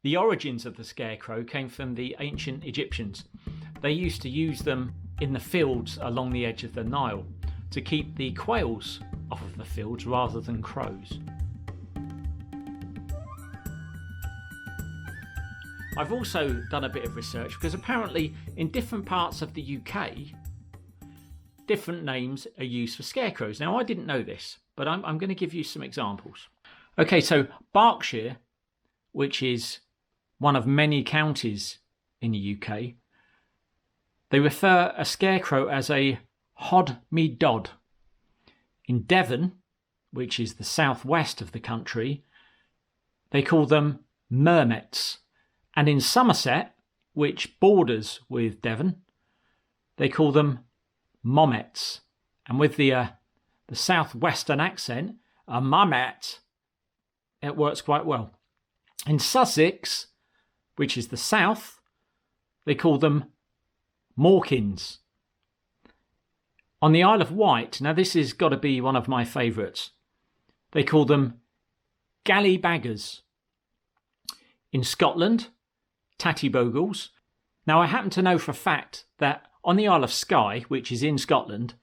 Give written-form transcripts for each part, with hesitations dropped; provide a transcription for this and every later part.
The origins of the scarecrow came from the ancient Egyptians. They used to use them in the fields along the edge of the Nile to keep the quails off of the fields rather than crows. I've also done a bit of research because apparently in different parts of the UK, different names are used for scarecrows. Now, I didn't know this, but I'm going to give you some examples. Okay, so Berkshire, which is one of many counties in the UK, they refer a scarecrow as a hod me dod. In Devon, which is the southwest of the country, they call them mermets. And in Somerset, which borders with Devon, they call them mommets. And with the southwestern accent, a mommet, it works quite well. In Sussex, which is the south, they call them mawkins. On the Isle of Wight, now this has got to be one of my favourites, they call them gallybaggers. In Scotland, tattybogles. Now I happen to know for a fact that on the Isle of Skye, which is in Scotland,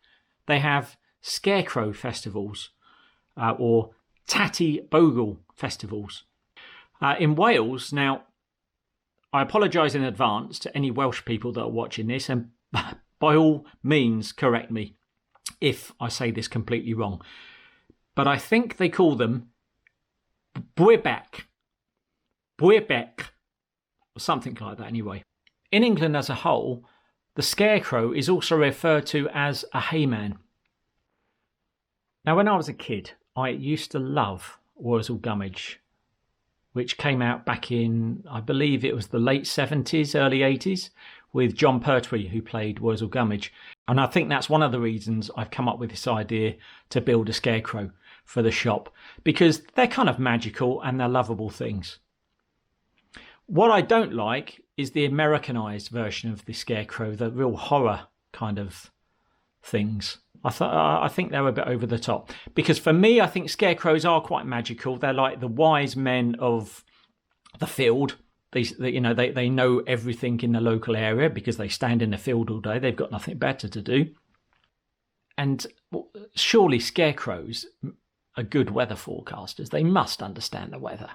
they have scarecrow festivals or tattybogle festivals. In Wales, now I apologise in advance to any Welsh people that are watching this, and by all means correct me if I say this completely wrong, but I think they call them bwybec, or something like that anyway. In England as a whole, the scarecrow is also referred to as a hayman. Now, when I was a kid, I used to love Worzel Gummidge, which came out back in, I believe it was the late 70s, early 80s, with John Pertwee, who played Worzel Gummidge. And I think that's one of the reasons I've come up with this idea to build a scarecrow for the shop, because they're kind of magical and they're lovable things. What I don't like is the Americanized version of the scarecrow, the real horror kind of things. I think they're a bit over the top, because for me, I think scarecrows are quite magical. They're like the wise men of the field. They know everything in the local area because they stand in the field all day. They've got nothing better to do. And surely scarecrows are good weather forecasters. They must understand the weather.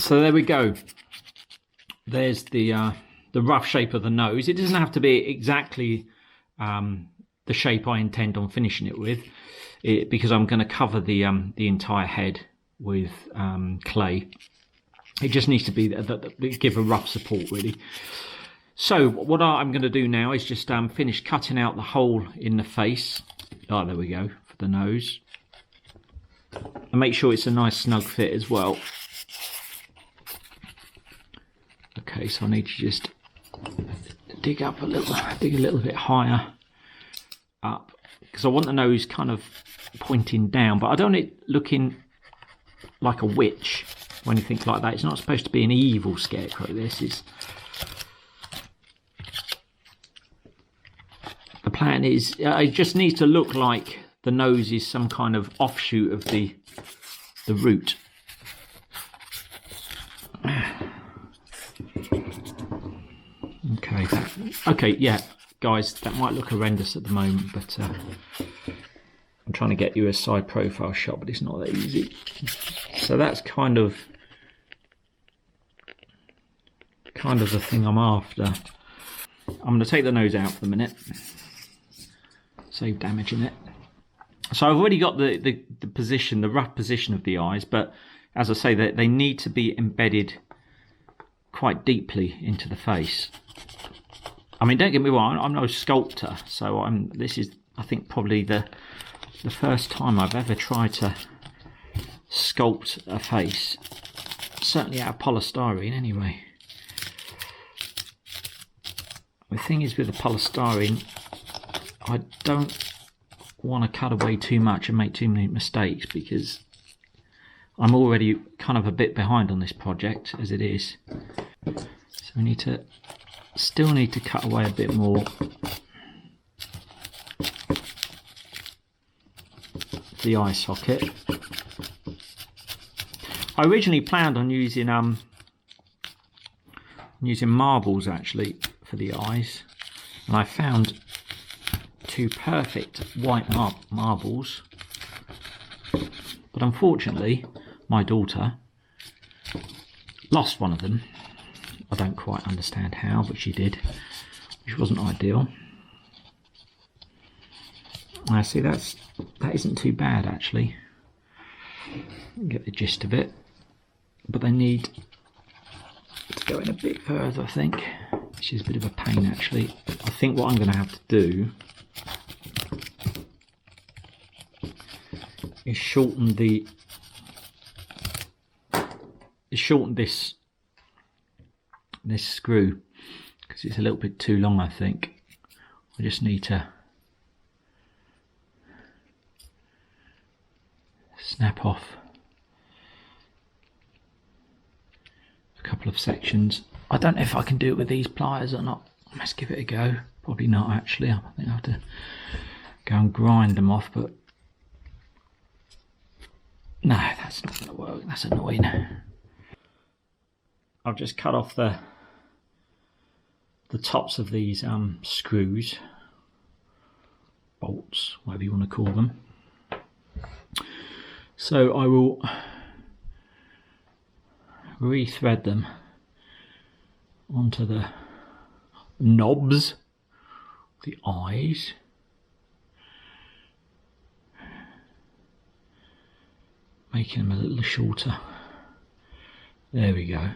So there we go. There's the rough shape of the nose. It doesn't have to be exactly the shape I intend on finishing it with, because I'm going to cover the entire head with clay. It just needs to be give a rough support, really. So what I'm going to do now is just finish cutting out the hole in the face. Oh, there we go, for the nose. And make sure it's a nice snug fit as well. Okay, so I need to just dig a little bit higher up, because I want the nose kind of pointing down, but I don't want it looking like a witch or anything like that. It's not supposed to be an evil scarecrow. This is... The plan is, it just needs to look like the nose is some kind of offshoot of the root. Okay, yeah, guys, that might look horrendous at the moment, but I'm trying to get you a side profile shot, but it's not that easy. So that's kind of the thing I'm after. I'm going to take the nose out for a minute, save damaging it. So I've already got the position, the rough position of the eyes, but as I say, they need to be embedded quite deeply into the face. I mean, don't get me wrong, I'm no sculptor, so this is, I think, probably the first time I've ever tried to sculpt a face, certainly out of polystyrene anyway. The thing is with the polystyrene, I don't want to cut away too much and make too many mistakes, because I'm already kind of a bit behind on this project as it is. So we still need to cut away a bit more. The eye socket. I originally planned on using marbles actually for the eyes, and I found two perfect white marbles, but unfortunately my daughter lost one of them. I don't quite understand how, but she did, which wasn't ideal. I see that isn't too bad actually. Get the gist of it, but they need to go in a bit further, I think, which is a bit of a pain actually. I think what I'm going to have to do is shorten this screw, because it's a little bit too long, I think. I just need to snap off a couple of sections. I don't know if I can do it with these pliers or not. Let's give it a go. Probably not actually. I think I have to go and grind them off, but no, that's not going to work. That's annoying. I've just cut off the tops of these screws, bolts, whatever you want to call them. So I will re-thread them onto the knobs, the eyes. Making them a little shorter. There we go.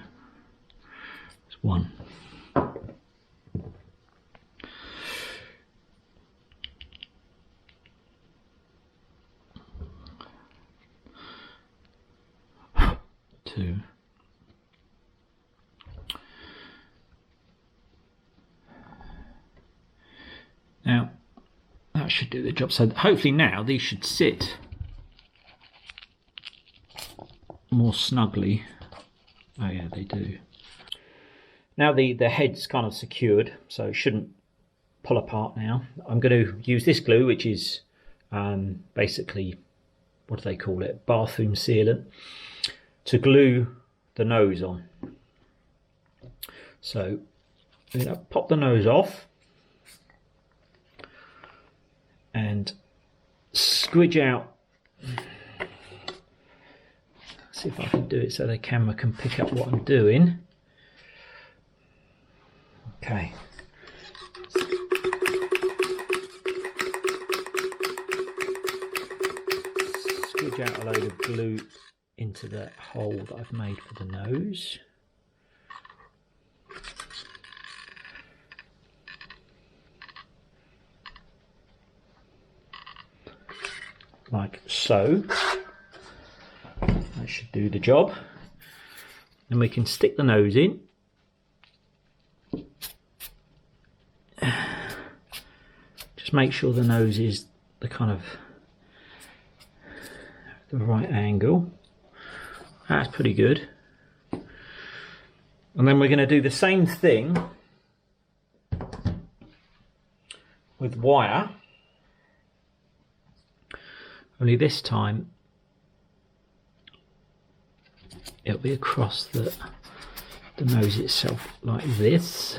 There's one. Two. Now that should do the job. So hopefully now these should sit more snugly. Oh yeah, they do. Now the head's kind of secured, so it shouldn't pull apart now. I'm going to use this glue, which is basically, what do they call it, bathroom sealant, to glue the nose on. So I'm going to pop the nose off and squidge out see if I can do it so the camera can pick up what I'm doing. Okay. Squidge out a load of glue into the hole that I've made for the nose. Like so. That should do the job. Then we can stick the nose in. Just make sure the nose is the kind of the right angle. That's pretty good. And then we're going to do the same thing with wire. Only this time it'll be across the nose itself like this.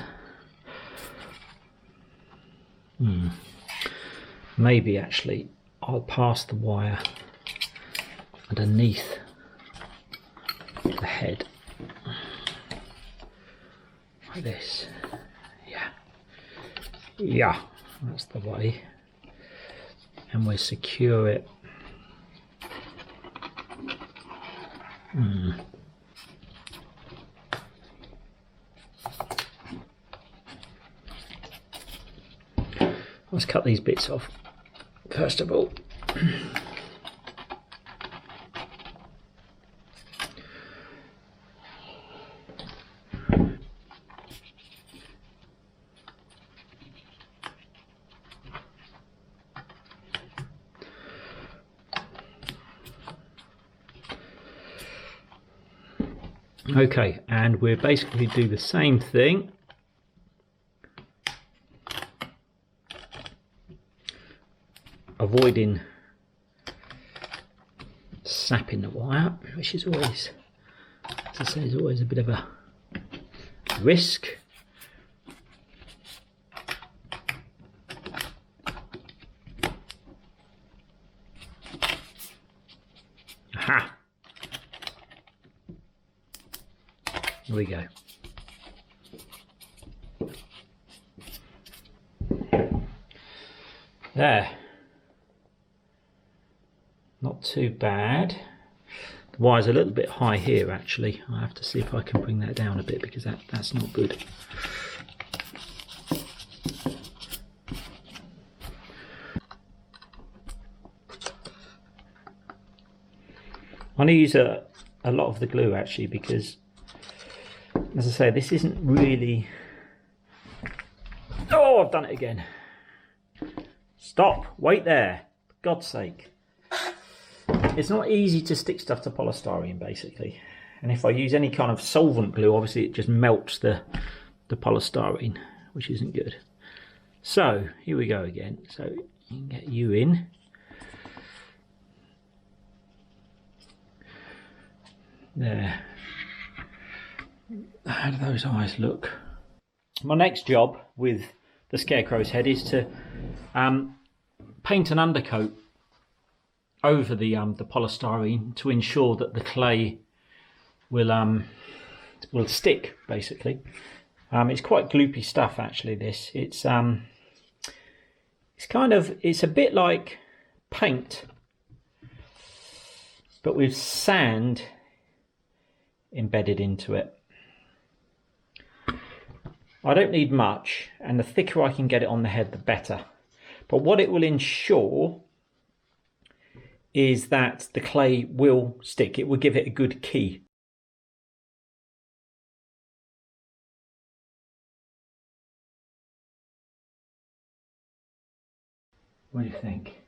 Maybe actually I'll pass the wire underneath the head like this. Yeah, that's the way. And we'll secure it. Let's cut these bits off first of all. Okay, and we'll basically do the same thing. Avoiding snapping the wire, which is always, as I say, is always a bit of a risk. Aha! Here we go. There. Not too bad. The wire's a little bit high here actually. I have to see if I can bring that down a bit because that's not good. I'm going to use a lot of the glue actually because, as I say, this isn't really... Oh, I've done it again. Stop, wait there, for God's sake. It's not easy to stick stuff to polystyrene basically. And if I use any kind of solvent glue, obviously it just melts the polystyrene, which isn't good. So, here we go again. So, you can get you in. There. How do those eyes look? My next job with the Scarecrow's head is to paint an undercoat over the polystyrene to ensure that the clay will stick basically. It's quite gloopy stuff actually. This it's a bit like paint but with sand embedded into it. I don't need much, and the thicker I can get it on the head the better, but what it will ensure is that the clay will stick. It will give it a good key. What do you think?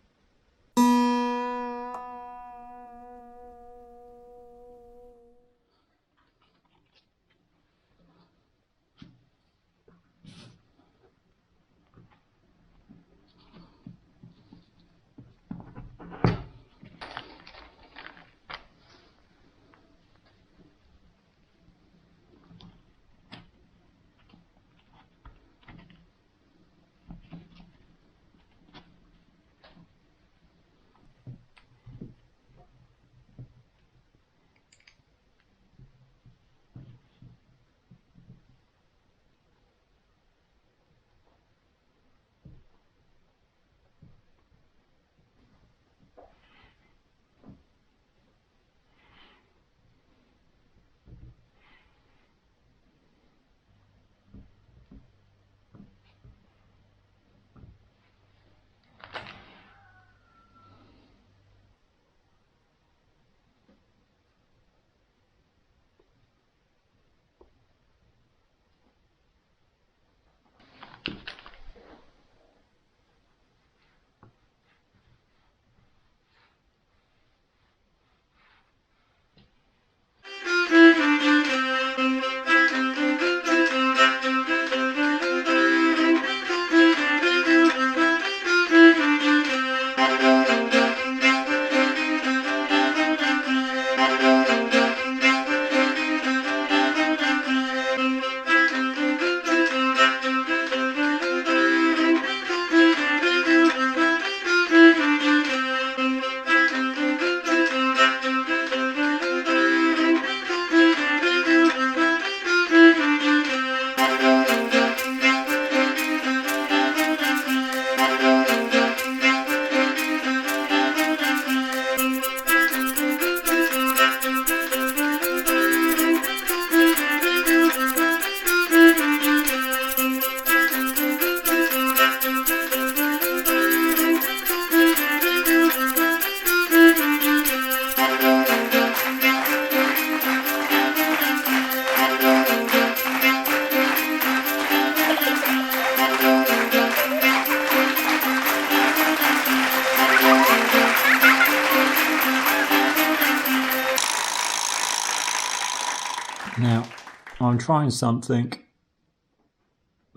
I'm trying something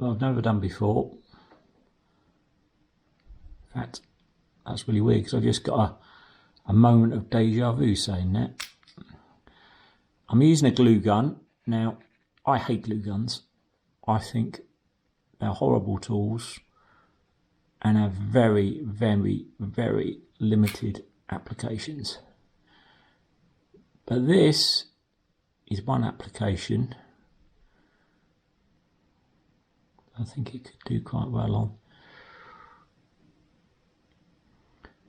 I've never done before. In fact, that's really weird because I just got a moment of deja vu saying that. I'm using a glue gun. Now, I hate glue guns. I think they're horrible tools and have very, very, very limited applications. But this is one application I think it could do quite well on.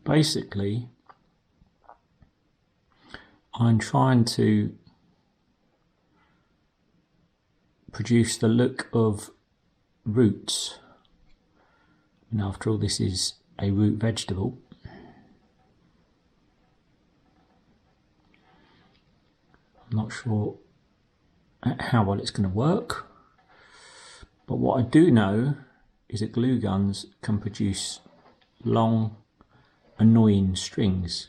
Basically, I'm trying to produce the look of roots. And after all, this is a root vegetable. I'm not sure how well it's going to work, but what I do know is that glue guns can produce long, annoying strings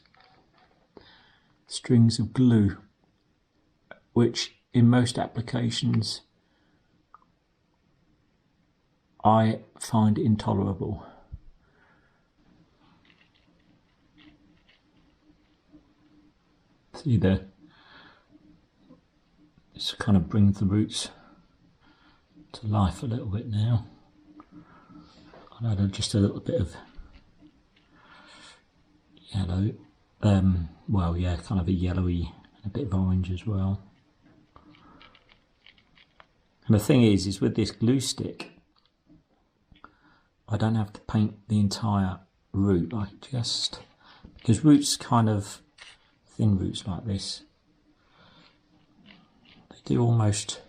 of glue, which in most applications I find intolerable. See there, this kind of brings the roots to life a little bit now. I'll add just a little bit of yellow, well yeah, kind of a yellowy and a bit of orange as well. And the thing is with this glue stick, I don't have to paint the entire root, because roots kind of, thin roots like this, they do almost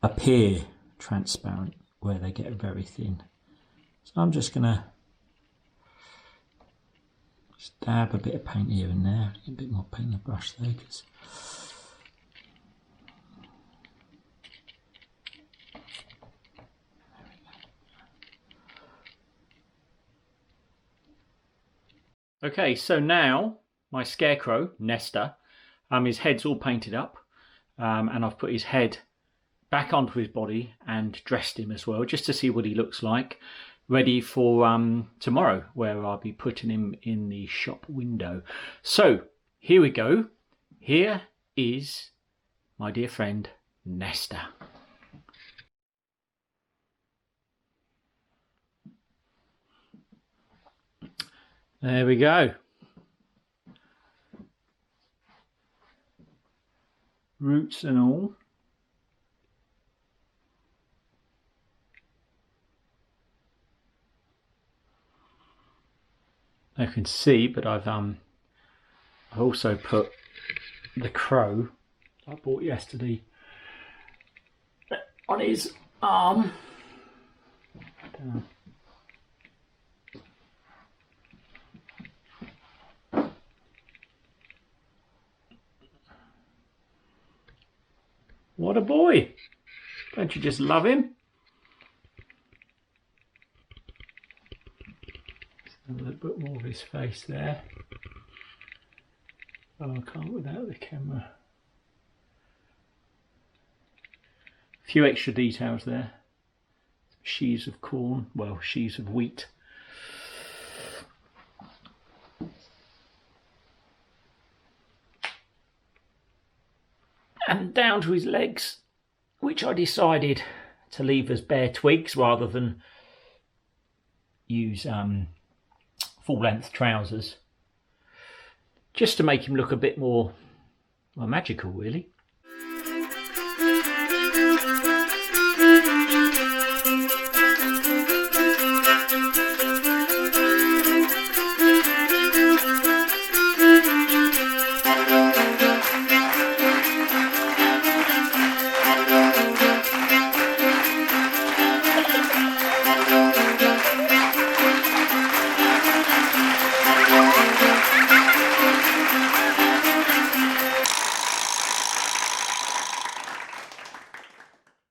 appear transparent where they get very thin. So I'm just going to dab a bit of paint here and there, get a bit more paint on the brush there, because okay, so now my Scarecrow, Nestor, his head's all painted up, and I've put his head back onto his body and dressed him as well, just to see what he looks like, ready for tomorrow, where I'll be putting him in the shop window. So here we go. Here is my dear friend Nestor. There we go. Roots and all. You can see, but I've also put the crow I bought yesterday on his arm. I don't know. What a boy! Don't you just love him? A little bit more of his face there. Oh, I can't without the camera. A few extra details there. Sheaves of corn, well, sheaves of wheat. And down to his legs, which I decided to leave as bare twigs rather than use full-length trousers, just to make him look a bit more, well, magical really.